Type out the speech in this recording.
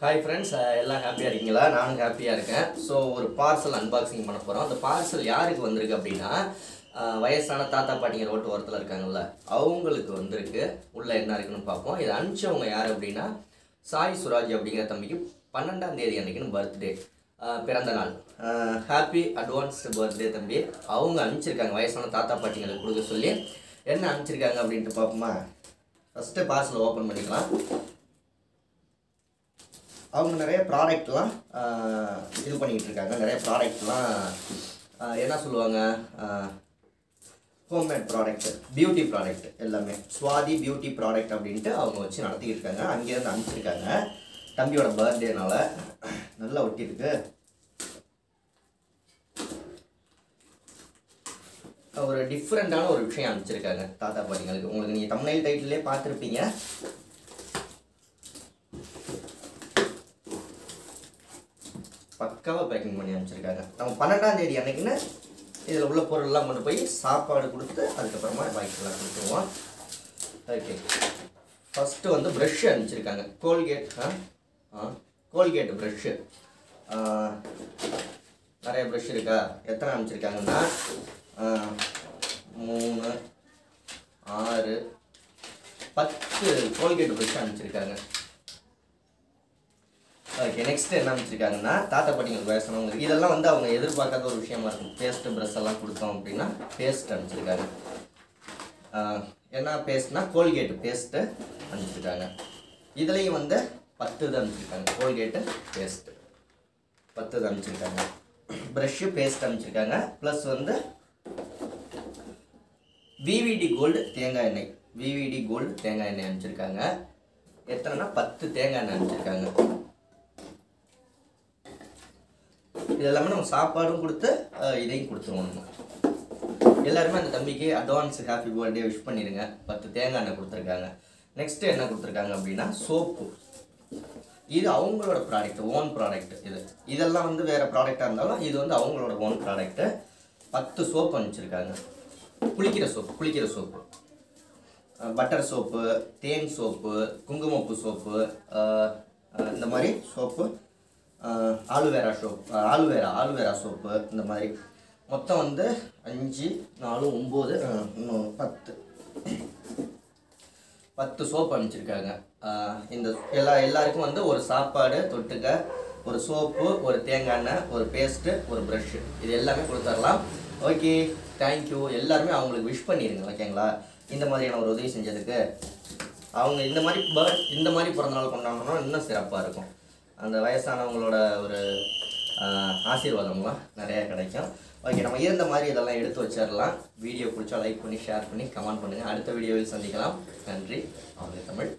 Hi friends, எல்லாம் ஹாப்பியாக இருக்கீங்களா? நானும் ஹாப்பியாக இருக்கேன். ஸோ ஒரு பார்சல் அன்பாக்சிங் பண்ண போகிறோம். அந்த பார்சல் யாருக்கு வந்திருக்கு அப்படின்னா, வயசான தாத்தா பாட்டிங்க ரோட்டு ஓரத்தில் இருக்காங்கல்ல, அவங்களுக்கு வந்திருக்கு. உள்ளே என்ன இருக்குன்னு பார்ப்போம். இதை அனுப்பிச்சவங்க யார் அப்படின்னா, சாய் சுராஜ் அப்படிங்கிற தம்பிக்கு 12ஆம் தேதி அன்றைக்கின்னு பர்த்டே, பிறந்த நாள். ஹாப்பி அட்வான்ஸ்டு பர்த்டே தம்பி. அவங்க அனுப்பிச்சிருக்காங்க வயசான தாத்தா பாட்டிங்களுக்கு கொடுக்க சொல்லி. என்ன அனுப்பிச்சிருக்காங்க அப்படின்ட்டு பார்ப்போமா? ஃபஸ்ட்டு பார்சல் ஓப்பன் பண்ணிக்கலாம். அவங்க நிறைய ப்ராடக்ட்லாம் இது பண்ணிக்கிட்டு இருக்காங்க. நிறைய ப்ராடக்ட்லாம் என்ன சொல்லுவாங்க, ஹோம்மேட் ப்ராடக்ட், பியூட்டி ப்ராடக்ட் எல்லாமே சுவாதி பியூட்டி ப்ராடக்ட் அப்படின்ட்டு அவங்க வச்சு நடத்திக்கிட்டு இருக்காங்க. அங்கேருந்து அனுப்பிச்சிருக்காங்க. தம்பியோட பர்த்டேனால நல்லா ஒட்டியிருக்கு. ஒரு டிஃப்ரெண்ட்டான ஒரு விஷயம் அனுப்பிச்சிருக்காங்க தாத்தா பாட்டிங்களுக்கு. உங்களுக்கு நீங்கள் தம்ப்நெயில் டைட்டிலே பார்த்துருப்பீங்க. பக்காவாக பேக்கிங் பண்ணி அனுப்பிச்சிருக்காங்க. நம்ம 12ஆம் தேதி அன்னைக்குன்னு இதில் உள்ள பொருள்லாம் கொண்டு போய் சாப்பாடு கொடுத்து அதுக்கப்புறமா பாக்கெட்லாம் கொடுத்துருவோம். ஓகே, ஃபஸ்ட்டு வந்து ப்ரெஷ்ஷு அனுப்பிச்சிருக்காங்க. Colgate brush. நிறைய ப்ரெஷ் இருக்கா? எத்தனை அனுப்பிச்சிருக்காங்கன்னா 3, 6, 10 கோல்கேட் ப்ரெஷ் அனுப்பிச்சிருக்காங்க. ஓகே, நெக்ஸ்ட்டு என்ன அனுப்பிச்சிருக்காங்கன்னா, தாத்தா பாட்டிங்களுக்கு வயசானவங்களுக்கு இதெல்லாம் வந்து அவங்க எதிர்பார்க்காத ஒரு விஷயமா இருக்கும். பேஸ்ட்டு ப்ரெஷ் எல்லாம் கொடுத்தோம் அப்படின்னா பேஸ்ட் அனுப்பிச்சிருக்காங்க. என்ன பேஸ்ட்னா கோல்கேட்டு பேஸ்ட்டு அனுப்பிச்சிருக்காங்க. இதுலேயும் வந்து 10 இது அனுப்பிச்சிருக்காங்க. கோல்கேட்டு பேஸ்ட்டு 10 இது அனுப்பிச்சிருக்காங்க. ப்ரெஷ்ஷு பேஸ்ட் அனுப்பிச்சிருக்காங்க. ப்ளஸ் வந்து விவிடி கோல்டு தேங்காய் எண்ணெய், விவிடி கோல்டு தேங்காய் எண்ணெய் அனுப்பிச்சிருக்காங்க. எத்தனைனா 10 தேங்காய் எண்ணெய் அனுப்பிச்சிருக்காங்க. இது எல்லாமே நம்ம சாப்பாடும் கொடுத்து இதையும் கொடுத்துருவோம். நம்ம எல்லாருமே அந்த தம்பிக்கு அட்வான்ஸ் ஹாப்பி பர்த்டே விஷ் பண்ணிடுங்க. 10 தேங்காய் எண்ணெய் கொடுத்துருக்காங்க. நெக்ஸ்ட்டு என்ன கொடுத்துருக்காங்க அப்படின்னா சோப்பு. இது அவங்களோட ப்ராடக்ட், ஓன் ப்ராடக்ட். இதெல்லாம் வந்து வேறு ப்ராடக்டாக இருந்தாலும் இது வந்து அவங்களோட ஓன் ப்ராடக்ட்டு. 10 சோப்பு அனுப்பிச்சிருக்காங்க. குளிக்கிற சோப்பு, பட்டர் சோப்பு, தேன் சோப்பு, குங்குமப்பூ சோப்பு, இந்த மாதிரி சோப்பு, ஆலுவேரா சோப்பு, இந்த மாதிரி மொத்தம் வந்து 5, 4, 9, 10 சோப்பு அனுப்பிச்சிருக்காங்க. இந்த எல்லாருக்கும் வந்து ஒரு சாப்பாடு தொட்டுக்க, ஒரு சோப்பு, ஒரு தேங்காய் எண்ணெய், ஒரு பேஸ்ட்டு, ஒரு ப்ரஷ்ஷு, இது எல்லாமே கொடுத்துடலாம். Okay, thank you. எல்லாருமே அவங்களுக்கு விஷ் பண்ணிடுங்க. ஓகேங்களா? இந்த மாதிரியான ஒரு உதவி செஞ்சதுக்கு. அவங்க இந்த மாதிரி பிறந்தநாள் கொண்டாடணும், இன்னும் சிறப்பாக இருக்கும். அந்த வயசானவங்களோட ஒரு ஆசீர்வாதம்லாம் நிறையா கிடைக்கும். ஓகே, நம்ம இருந்த மாதிரி இதெல்லாம் எடுத்து வச்சிடலாம். வீடியோ பிடிச்சா லைக் பண்ணி, ஷேர் பண்ணி, கமெண்ட் பண்ணுங்கள். அடுத்த வீடியோவில் சந்திக்கலாம். நன்றி. தமிழ்.